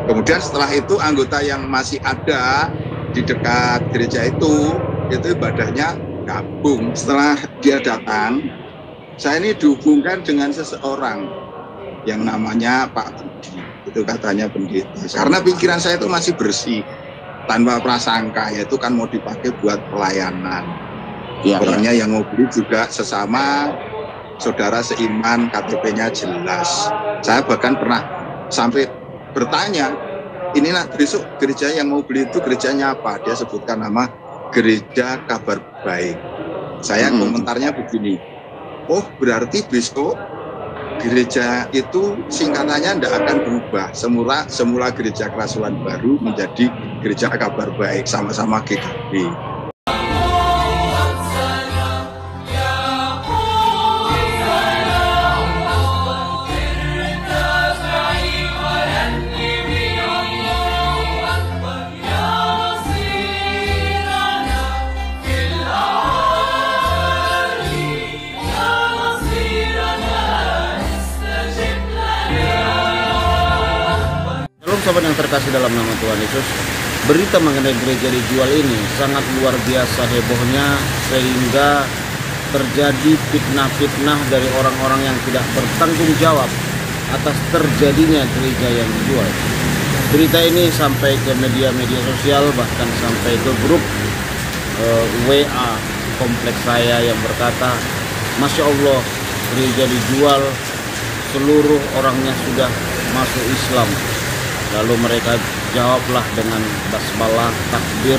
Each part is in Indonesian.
Kemudian setelah itu anggota yang masih ada di dekat gereja itu ibadahnya gabung. Setelah dia datang, saya ini dihubungkan dengan seseorang yang namanya Pak Budi, itu katanya pendeta. Karena pikiran saya itu masih bersih, tanpa prasangka, yaitu kan mau dipakai buat pelayanan. Orangnya yang mau beli juga sesama saudara seiman, KTP-nya jelas. Saya bahkan pernah sampai bertanya, inilah besok gereja yang mau beli itu gerejanya apa? Dia sebutkan nama Gereja Kabar Baik. Saya komentarnya begini, oh berarti besok gereja itu singkatannya tidak akan berubah. Semula Gereja Kerasulan Baru menjadi Gereja Kabar Baik, sama-sama GKB. Sahabat yang terkasih dalam nama Tuhan Yesus, berita mengenai gereja dijual ini sangat luar biasa hebohnya, sehingga terjadi fitnah-fitnah dari orang-orang yang tidak bertanggung jawab atas terjadinya gereja yang dijual. Berita ini sampai ke media-media sosial, bahkan sampai ke grup WA kompleks saya yang berkata, Masya Allah, gereja dijual, seluruh orangnya sudah masuk Islam. Lalu mereka jawablah dengan basmalah, takbir,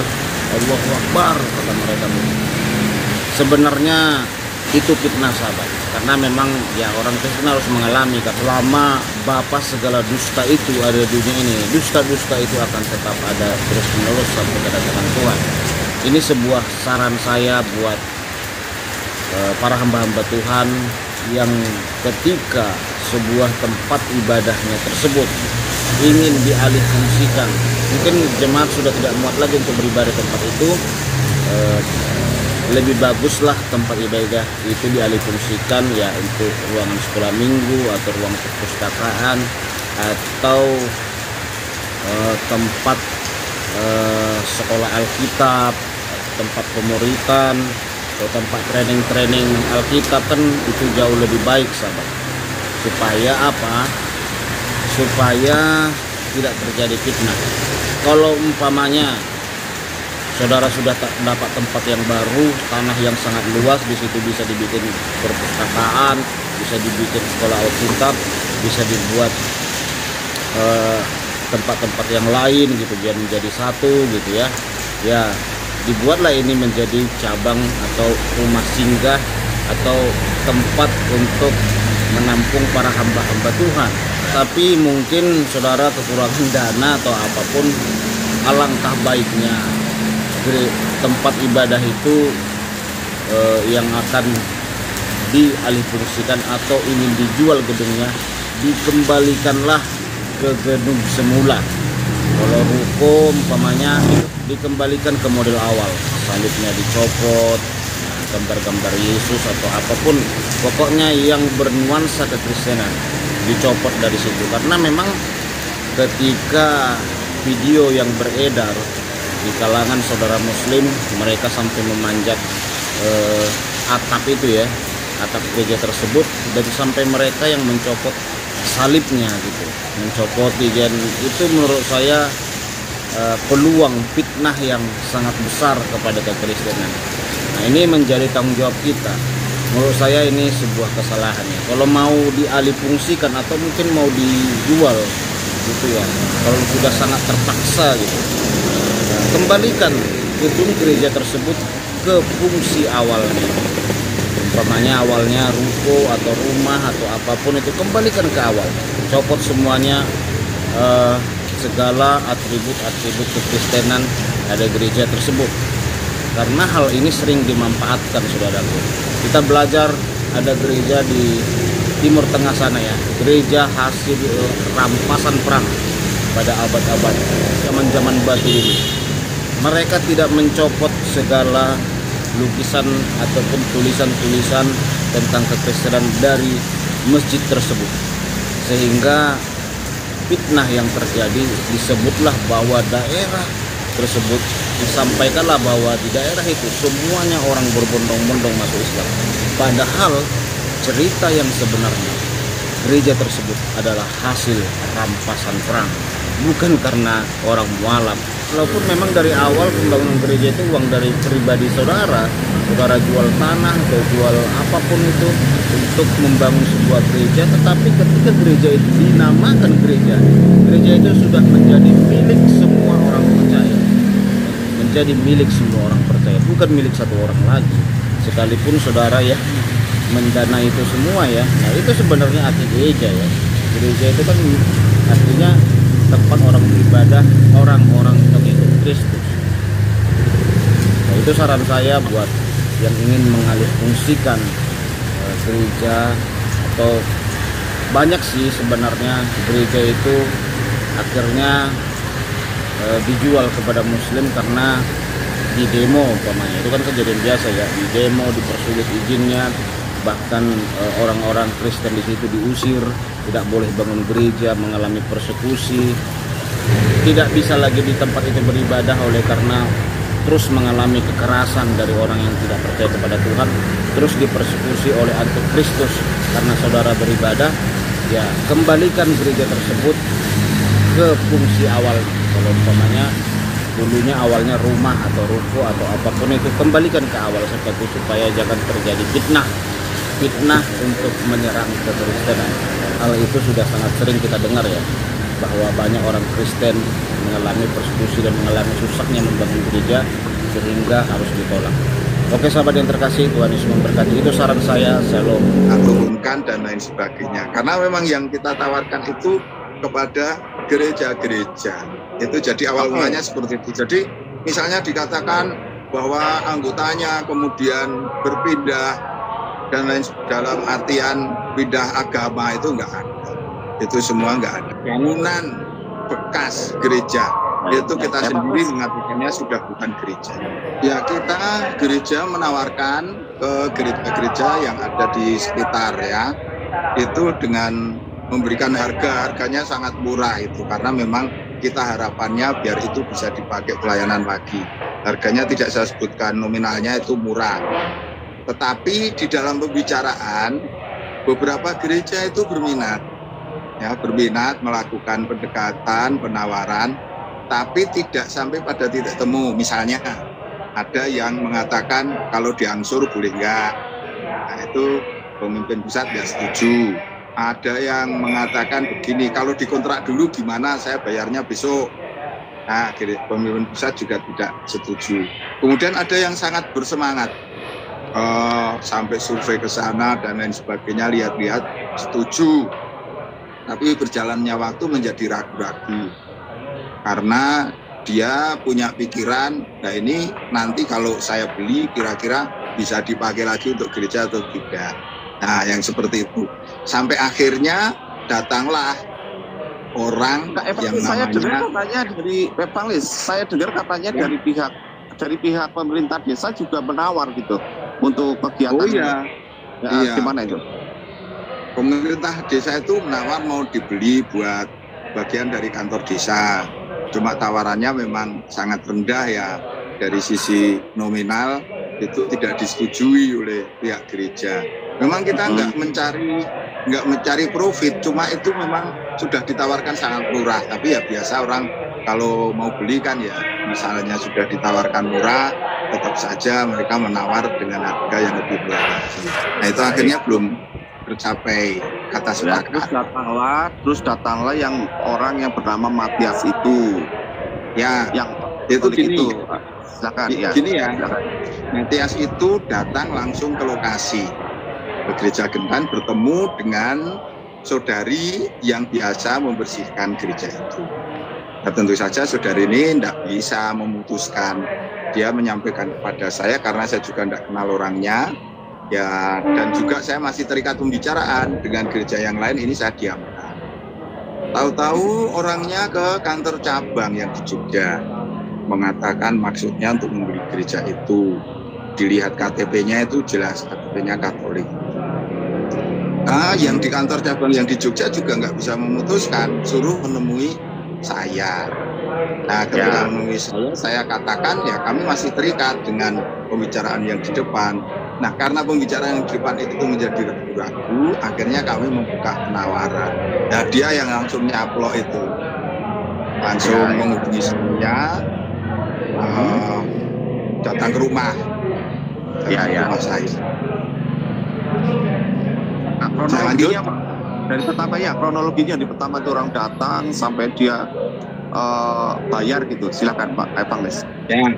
Allahu Akbar, kata mereka. Sebenarnya itu fitnah, sahabat, karena memang ya orang Kristen harus mengalami, karena selama bapak segala dusta itu ada di dunia ini, dusta-dusta itu akan tetap ada terus menerus sampai kedatangan Tuhan. Ini sebuah saran saya buat para hamba-hamba Tuhan yang ketika sebuah tempat ibadahnya tersebut ingin dialihfungsikan, mungkin jemaat sudah tidak muat lagi untuk beribadah di tempat itu, lebih baguslah tempat ibadah itu dialihfungsikan ya untuk ruangan sekolah minggu atau ruang perpustakaan atau tempat sekolah Alkitab, tempat pemuritan atau tempat training Alkitab. Kan itu jauh lebih baik, sahabat, supaya apa? Supaya tidak terjadi fitnah. Kalau umpamanya saudara sudah dapat tempat yang baru, tanah yang sangat luas, di situ bisa dibikin perpustakaan, bisa dibikin sekolah Alkitab, bisa dibuat tempat-tempat yang lain gitu biar menjadi satu gitu ya. Ya, dibuatlah ini menjadi cabang atau rumah singgah atau tempat untuk menampung para hamba-hamba Tuhan. Tapi mungkin saudara kekurangan dana atau apapun, alangkah baiknya tempat ibadah itu yang akan dialihfungsikan atau ingin dijual gedungnya, dikembalikanlah ke gedung semula. Kalau ruko umpamanya dikembalikan ke model awal, salibnya dicopot, gambar-gambar Yesus atau apapun, pokoknya yang bernuansa kekristenan dicopot dari situ. Karena memang ketika video yang beredar di kalangan saudara muslim, mereka sampai memanjat atap itu ya, atap gereja tersebut, dan sampai mereka yang mencopot salibnya gitu, mencopot, dan itu menurut saya peluang fitnah yang sangat besar kepada kekristenan. Nah, ini menjadi tanggung jawab kita. Menurut saya ini sebuah kesalahan ya. Kalau mau dialihfungsikan atau mungkin mau dijual gitu ya, kalau sudah sangat terpaksa gitu, kembalikan gedung gereja tersebut ke fungsi awalnya. Umpamanya awalnya ruko atau rumah atau apapun itu, kembalikan ke awal. Copot semuanya segala atribut-atribut kekristenan ada gereja tersebut. Karena hal ini sering dimanfaatkan, saudaraku. Kita belajar ada gereja di Timur Tengah sana ya, gereja hasil rampasan perang pada abad-abad zaman-zaman batu ini. Mereka tidak mencopot segala lukisan ataupun tulisan-tulisan tentang kekristenan dari masjid tersebut, sehingga fitnah yang terjadi, disebutlah bahwa daerah tersebut, disampaikanlah bahwa di daerah itu semuanya orang berbondong-bondong masuk Islam. Padahal cerita yang sebenarnya, gereja tersebut adalah hasil rampasan perang, bukan karena orang mualaf. Walaupun memang dari awal pembangunan gereja itu uang dari pribadi saudara jual tanah atau jual apapun itu untuk membangun sebuah gereja, tetapi ketika gereja itu dinamakan gereja, gereja itu sudah menjadi milik semua orang percaya, menjadi milik semua orang percaya, bukan milik satu orang lagi. Sekalipun saudara ya mendana itu semua ya, nah itu sebenarnya arti gereja ya. Gereja itu kan artinya tempat orang beribadah, orang-orang pengikut Kristus. Nah, itu saran saya buat yang ingin mengalihfungsikan gereja, atau banyak sih sebenarnya gereja itu akhirnya dijual kepada Muslim karena di demo umpamanya. Itu kan kejadian biasa ya, di demo dipersulit izinnya, bahkan orang-orang Kristen di situ diusir, tidak boleh bangun gereja, mengalami persekusi, tidak bisa lagi di tempat itu beribadah oleh karena terus mengalami kekerasan dari orang yang tidak percaya kepada Tuhan, terus dipersekusi oleh antikristus karena saudara beribadah. Ya, kembalikan gereja tersebut ke fungsi awal. Kalau umpamanya dulunya awalnya rumah atau ruko atau apapun itu, kembalikan ke awal seperti itu supaya jangan terjadi fitnah untuk menyerang kekristenan. Hal itu sudah sangat sering kita dengar ya, bahwa banyak orang Kristen mengalami persekusi dan mengalami susahnya membangun gereja sehingga harus ditolak. Oke sahabat yang terkasih, Tuhan Yesus memberkati. Itu saran saya, Shalom. Turunkan dan lain sebagainya. Karena memang yang kita tawarkan itu kepada gereja-gereja. Itu jadi awal mulanya seperti itu. Jadi misalnya dikatakan bahwa anggotanya kemudian berpindah dan lain, dalam artian pindah agama, itu enggak ada. Itu semua enggak ada. Bangunan bekas gereja itu kita sendiri mengatakannya sudah bukan gereja. Ya, kita gereja menawarkan ke gereja-gereja yang ada di sekitar ya, itu dengan memberikan harganya sangat murah itu, karena memang kita harapannya biar itu bisa dipakai pelayanan pagi. Harganya tidak saya sebutkan, nominalnya itu murah. Tetapi di dalam pembicaraan beberapa gereja itu berminat melakukan pendekatan, penawaran, tapi tidak sampai pada titik temu. Misalnya ada yang mengatakan kalau diangsur boleh enggak, nah itu pemimpin pusat nggak setuju. Ada yang mengatakan begini, kalau dikontrak dulu gimana, saya bayarnya besok. Nah, pemimpin pusat juga tidak setuju. Kemudian ada yang sangat bersemangat, sampai survei ke sana dan lain sebagainya, lihat-lihat setuju. Tapi berjalannya waktu menjadi ragu-ragu karena dia punya pikiran, nah ini nanti kalau saya beli kira-kira bisa dipakai lagi untuk gereja atau tidak. Nah, yang seperti itu. Sampai akhirnya datanglah orang yang saya namanya, dengar katanya dari Evangelis, saya dengar katanya dari pihak pemerintah desa juga menawar gitu untuk kegiatan. Oh iya. Ya, iya. Gimana itu? Pemerintah desa itu menawar mau dibeli buat bagian dari kantor desa. Cuma tawarannya memang sangat rendah ya, dari sisi nominal itu tidak disetujui oleh pihak gereja. Memang kita nggak mencari profit, cuma itu memang sudah ditawarkan sangat murah. Tapi ya biasa orang kalau mau beli kan ya, misalnya sudah ditawarkan murah, tetap saja mereka menawar dengan harga yang lebih murah. Nah itu akhirnya belum tercapai kata sepakat. Terus datanglah yang orang yang bernama Matias itu. Ya, yang itu gini. Silakan, Gini ya. Matias itu datang langsung ke lokasi, ke gereja Gentan, bertemu dengan saudari yang biasa membersihkan gereja itu. Nah, tentu saja saudari ini tidak bisa memutuskan. Dia menyampaikan kepada saya karena saya juga tidak kenal orangnya. Ya, dan juga saya masih terikat pembicaraan dengan gereja yang lain, ini saya diamkan. Tahu-tahu orangnya ke kantor cabang yang di Jogja, mengatakan maksudnya untuk membeli gereja itu. Dilihat KTP-nya itu jelas KTP-nya Katolik. Yang di kantor cabang yang di Jogja juga nggak bisa memutuskan, suruh menemui saya. Nah, ketika menemui saya katakan ya kami masih terikat dengan pembicaraan yang di depan. Nah, karena pembicaraan yang di depan itu menjadi ragu-ragu, akhirnya kami membuka penawaran. Nah, dia yang langsung nyaplok itu, langsung menghubungi saya, datang ke rumah, rumah saya. Nah, kronologinya Pak, dari pertama kronologinya di pertama itu orang datang sampai dia bayar gitu. Silakan Pak Evangelis. Ya,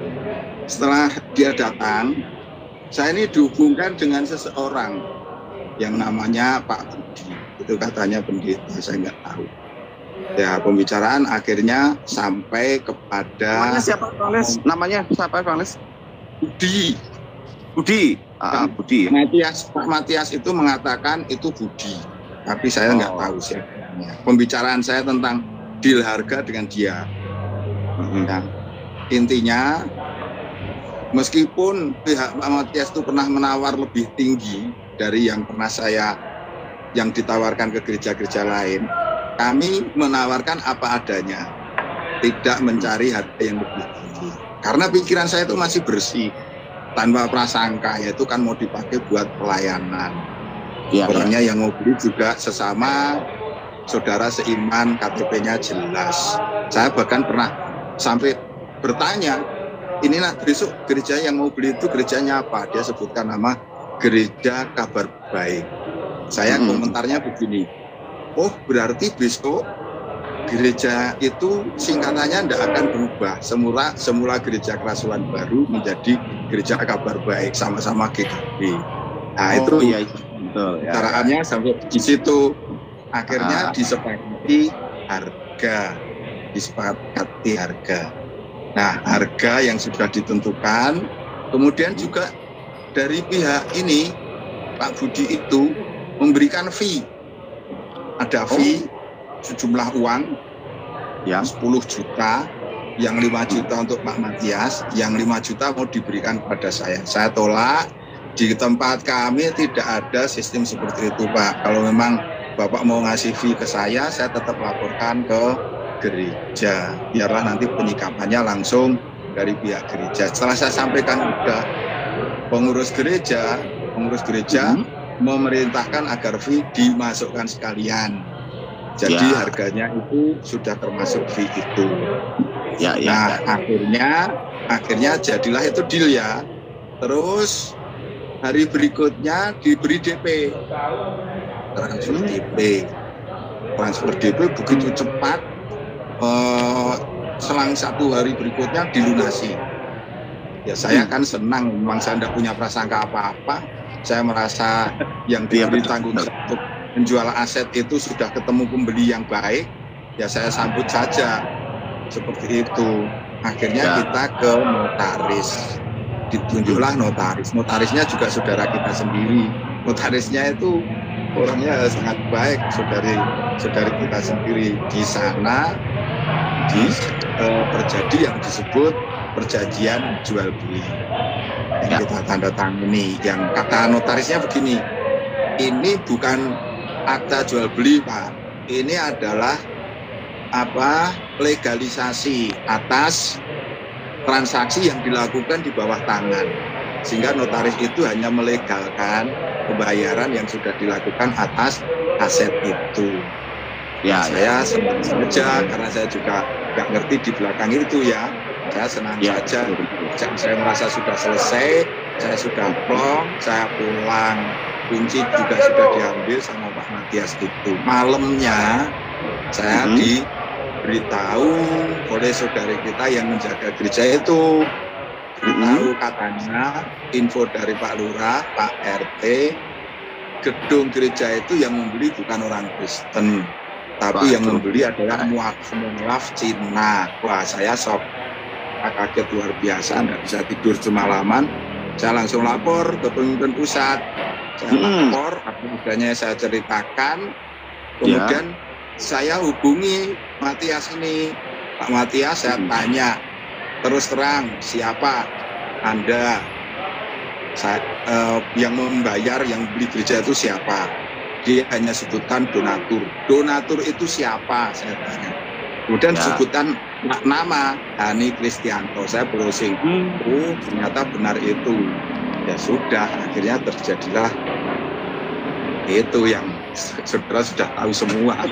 setelah dia datang, saya ini dihubungkan dengan seseorang yang namanya Pak Budi. Itu katanya pendeta, saya nggak tahu. Ya, pembicaraan akhirnya sampai kepada... Namanya siapa Evangelis? Namanya siapa Evangelis? Budi. Budi. Budi. Pak Matias itu mengatakan itu Budi, tapi saya nggak tahu siapa. Pembicaraan saya tentang deal harga dengan dia. Nah, intinya meskipun pihak Pak Matias itu pernah menawar lebih tinggi dari yang pernah yang ditawarkan ke gereja-gereja lain, kami menawarkan apa adanya, tidak mencari harga yang lebih tinggi. Karena pikiran saya itu masih bersih, tanpa prasangka, yaitu kan mau dipakai buat pelayanan. Orangnya yang mau beli juga sesama saudara seiman, KTP-nya jelas. Saya bahkan pernah sampai bertanya, ini besok gereja yang mau beli itu gerejanya apa? Dia sebutkan nama Gereja Kabar Baik. Saya komentarnya begini, oh berarti besok gereja itu singkatannya tidak akan berubah. Semula Gereja Kerasulan Baru menjadi Gereja Kabar Baik, sama-sama GKB. Nah itu caranya sampai di situ. Akhirnya disepakati harga. Nah, harga yang sudah ditentukan, kemudian juga dari pihak ini Pak Budi itu memberikan fee. Ada fee sejumlah uang yang 10 juta, yang 5 juta untuk Pak Matias, yang 5 juta mau diberikan kepada saya. Saya tolak, di tempat kami tidak ada sistem seperti itu Pak. Kalau memang Bapak mau ngasih fee ke saya tetap laporkan ke gereja. Biarlah nanti penyikapannya langsung dari pihak gereja. Setelah saya sampaikan udah pengurus gereja memerintahkan agar fee dimasukkan sekalian. Jadi harganya itu sudah termasuk fee itu. Akhirnya jadilah itu deal ya. Terus hari berikutnya diberi DP. Transfer DP begitu cepat, selang 1 hari berikutnya dilunasi. Ya saya kan senang, memang saya tidak punya prasangka apa-apa. Saya merasa yang diberi tanggung jawab untuk menjual aset itu sudah ketemu pembeli yang baik, ya saya sambut saja seperti itu. Akhirnya kita ke notaris, ditunjuklah notaris. Notarisnya juga saudara kita sendiri. Notarisnya itu orangnya sangat baik, saudari kita sendiri. Di sana terjadi yang disebut perjanjian jual beli yang kita tanda tangani. Yang kata notarisnya begini, ini bukan akta jual beli Pak, ini adalah legalisasi atas transaksi yang dilakukan di bawah tangan, sehingga notaris itu hanya melegalkan pembayaran yang sudah dilakukan atas aset itu. Saya senang saja karena saya juga nggak ngerti di belakang itu ya. Saya senang saja. Saya merasa sudah selesai, saya sudah plong, saya pulang. Kunci juga sudah diambil sama Pak Matias itu. Malamnya saya diberitahu oleh saudari kita yang menjaga gereja itu. Tahu katanya info dari Pak Lurah, Pak RT, gedung gereja itu yang membeli bukan orang Kristen, tapi yang membeli adalah mualaf Cina. Wah, saya shock, kaget luar biasa, nggak bisa tidur semalaman. Saya langsung lapor ke pemimpin pusat. Saya lapor, apa adanya saya ceritakan. Kemudian saya hubungi Matias ini, Pak Matias, saya tanya terus terang, siapa Anda? Yang membayar, yang beli gereja itu siapa? dia hanya sebutan donatur. Donatur itu siapa? Saya tanya. Kemudian sebutan nama Hani Kristianto. Saya browsing. Oh, ternyata benar itu. Ya sudah, akhirnya terjadilah itu yang saudara sudah tahu semua.